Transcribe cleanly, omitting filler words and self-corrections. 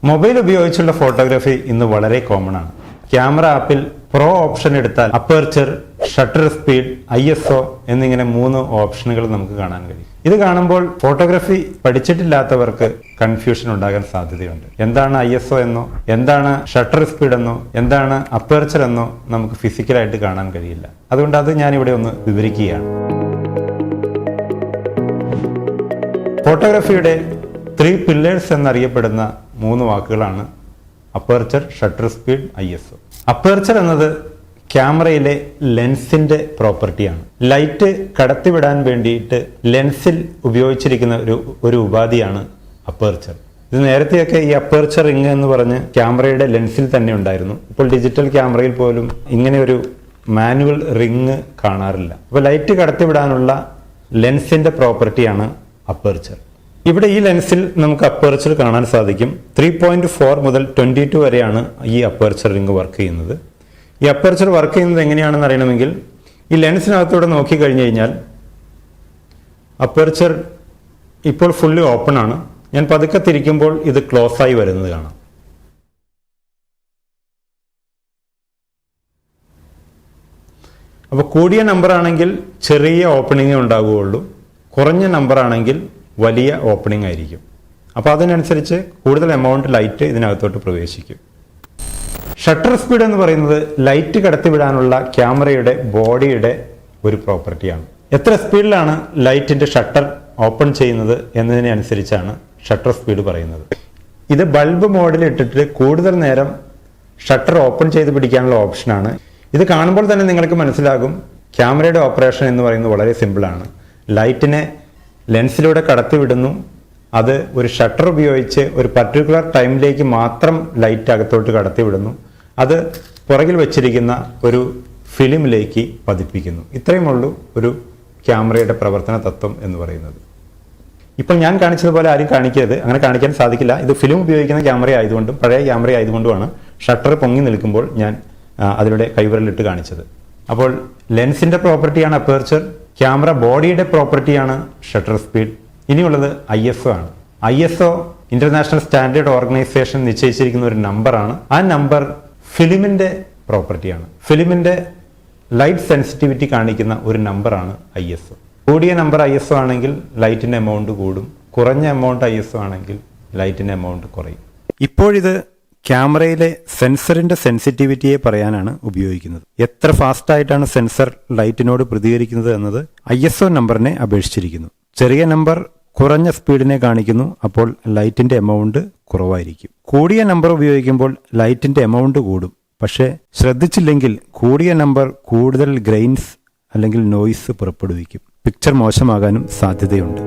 Mobile ഉപയോഗിച്ചുള്ള photography ഇന്ന് വളരെ കോമൺ ആണ്. ക്യാമറ ആപ്പിൽ പ്രോ ഓപ്ഷൻ എടുത്താൽ അപ്പർച്ചർ, ഷട്ടർ സ്പീഡ്, ISO എന്നിങ്ങനെ 3 ഓപ്ഷനുകൾ നമുക്ക് കാണാൻ കഴിയും. ഇത് കാണുമ്പോൾ ഫോട്ടോഗ്രാഫി പഠിച്ചിട്ടില്ലാത്തവർക്ക് കൺഫ്യൂഷൻ ഉണ്ടാകാൻ സാധ്യതയുണ്ട്. എന്താണ് ISO എന്നോ, എന്താണ് ഷട്ടർ സ്പീഡ് എന്നോ, എന്താണ് അപ്പർച്ചർ എന്നോ നമുക്ക് ഫിസിക്കലായിട്ട് കാണാൻ കഴിയില്ല. അതുകൊണ്ട് അത് ഞാനിവിടെ ഒന്ന് വിവരിക്കുകയാണ്. ഫോട്ടോഗ്രാഫിയുടെ 3 പില്ലേഴ്സ് എന്നറിയപ്പെടുന്ന 3 വാക്കുകളാണ് aperture, shutter speed, ISO. Aperture എന്നത് ക്യാമറയിലെ ലെൻസിന്റെ പ്രോപ്പർട്ടിയാണ്. ലൈറ്റ് കടത്തിവിടാൻ വേണ്ടിയിട്ട് ലെൻസിൽ ഉപയോഗിച്ചിരിക്കുന്ന ഒരു ഉപാധിയാണ് അപ്പർച്ചർ. ഇത് നേരത്തെയൊക്കെ ഈ അപ്പർച്ചർ റിംഗ് എന്ന് പറഞ്ഞ് ക്യാമറയുടെ ലെൻസിൽ തന്നെ ഉണ്ടായിരുന്നു. ഇപ്പോൾ ഡിജിറ്റൽ ക്യാമറയിൽ പോലും ഇങ്ങനെ ഒരു മാനുവൽ റിംഗ് കാണാറില്ല. അപ്പോൾ ലൈറ്റ് കടത്തിവിടാനുള്ള ലെൻസിന്റെ പ്രോപ്പർട്ടിയാണ് അപ്പർച്ചർ. ഇവിടെ ഈ ലെൻസിൽ നമുക്ക് അപ്പർച്ചർ കാണാൻ സാധിക്കും. 3.4 മുതൽ 22 വരെയാണ് ഈ അപ്പർച്ചർ റിംഗ് വർക്ക് ചെയ്യുന്നത്. ഈ അപ്പർച്ചർ വർക്ക് ചെയ്യുന്നത് എങ്ങനെയാണെന്ന് അറിയണമെങ്കിൽ ഈ ലെൻസിനകത്തൂടെ നോക്കിക്കഴിഞ്ഞു കഴിഞ്ഞാൽ അപ്പർച്ചർ ഇപ്പോൾ ഫുള്ളി ഓപ്പൺ ആണ്. ഞാൻ പതുക്കെ തിരിക്കുമ്പോൾ ഇത് ക്ലോസ് ആയി വരുന്നത് കാണാം. അപ്പോൾ കൂടിയ നമ്പർ ആണെങ്കിൽ ചെറിയ ഓപ്പണിങ്ങേ ഉണ്ടാവുകയുള്ളൂ, കുറഞ്ഞ നമ്പർ ആണെങ്കിൽ വലിയ ഓപ്പണിംഗ് ആയിരിക്കും. അപ്പോൾ അതിനനുസരിച്ച് കൂടുതൽ എമൗണ്ട് ലൈറ്റ് ഇതിനകത്തോട്ട് പ്രവേശിക്കും. ഷട്ടർ സ്പീഡ് എന്ന് പറയുന്നത് ലൈറ്റ് കടത്തിവിടാനുള്ള ക്യാമറയുടെ ബോഡിയുടെ ഒരു പ്രോപ്പർട്ടിയാണ്. എത്ര സ്പീഡിലാണ് ലൈറ്റിന്റെ ഷട്ടർ ഓപ്പൺ ചെയ്യുന്നത് എന്നതിനെ അനുസരിച്ചാണ് ഷട്ടർ സ്പീഡ് പറയുന്നത്. ഇത് ബൾബ് മോഡിൽ ഇട്ടിട്ട് കൂടുതൽ നേരം ഷട്ടർ ഓപ്പൺ ചെയ്ത് പിടിക്കാനുള്ള ഓപ്ഷനാണ്. ഇത് കാണുമ്പോൾ തന്നെ നിങ്ങൾക്ക് മനസ്സിലാകും ക്യാമറയുടെ ഓപ്പറേഷൻ എന്ന് പറയുന്നത് വളരെ സിമ്പിളാണ്. ലൈറ്റിനെ ലെൻസിലൂടെ കടത്തിവിടുന്നു. അത് ഒരു ഷട്ടർ ഉപയോഗിച്ച് ഒരു പർട്ടിക്കുലർ ടൈമിലേക്ക് മാത്രം ലൈറ്റ് അകത്തോട്ട് കടത്തിവിടുന്നു. അത് പുറകിൽ വെച്ചിരിക്കുന്ന ഒരു ഫിലിമിലേക്ക് പതിപ്പിക്കുന്നു. ഇത്രയുമുള്ളൂ ഒരു ക്യാമറയുടെ പ്രവർത്തന തത്വം എന്ന് പറയുന്നത്. ഇപ്പോൾ ഞാൻ കാണിച്ചതുപോലെ ആരും കാണിക്കരുത്, അങ്ങനെ കാണിക്കാൻ സാധിക്കില്ല. ഇത് ഫിലിം ഉപയോഗിക്കുന്ന ക്യാമറ ആയതുകൊണ്ടും പഴയ ക്യാമറ ആയതുകൊണ്ടുമാണ് ഷട്ടർ പൊങ്ങി നിൽക്കുമ്പോൾ ഞാൻ അതിലൂടെ കൈവിരലിട്ട് കാണിച്ചത്. അപ്പോൾ ലെൻസിന്റെ പ്രോപ്പർട്ടിയാണ് അപ്പർച്ചർ, ക്യാമറ ബോഡിയുടെ പ്രോപ്പർട്ടിയാണ് ഷട്ടർ സ്പീഡ്. ഇനിയുള്ളത് ISO ആണ്. ISO ഇന്റർനാഷണൽ സ്റ്റാൻഡേർഡ് ഓർഗനൈസേഷൻ നിശ്ചയിച്ചിരിക്കുന്ന ഒരു നമ്പറാണ്. ആ നമ്പർ ഫിലിമിന്റെ പ്രോപ്പർട്ടിയാണ്. ഫിലിമിന്റെ ലൈറ്റ് സെൻസിറ്റിവിറ്റി കാണിക്കുന്ന ഒരു നമ്പറാണ് ISO. കൂടിയ നമ്പർ ISO ആണെങ്കിൽ ലൈറ്റിന്റെ എമൗണ്ട് കൂടും, കുറഞ്ഞ എമൗണ്ട് ISO ആണെങ്കിൽ ലൈറ്റിന്റെ എമൗണ്ട് കുറയും. ഇപ്പോഴിത് ക്യാമറയിലെ സെൻസറിന്റെ സെൻസിറ്റിവിറ്റിയെ പറയാനാണ് ഉപയോഗിക്കുന്നത്. എത്ര ഫാസ്റ്റ് ആയിട്ടാണ് സെൻസർ ലൈറ്റിനോട് പ്രതികരിക്കുന്നത് എന്നത് ISO നമ്പറിനെ അപേക്ഷിച്ചിരിക്കുന്നു. ചെറിയ നമ്പർ കുറഞ്ഞ സ്പീഡിനെ കാണിക്കുന്നു, അപ്പോൾ ലൈറ്റിന്റെ എമൗണ്ട് കുറവായിരിക്കും. കൂടിയ നമ്പർ ഉപയോഗിക്കുമ്പോൾ ലൈറ്റിന്റെ എമൗണ്ട് കൂടും. പക്ഷേ ശ്രദ്ധിച്ചില്ലെങ്കിൽ കൂടിയ നമ്പർ കൂടുതൽ ഗ്രെയിൻസ് അല്ലെങ്കിൽ നോയ്സ് പുറപ്പെടുവിക്കും. പിക്ചർ മോശമാകാനും സാധ്യതയുണ്ട്.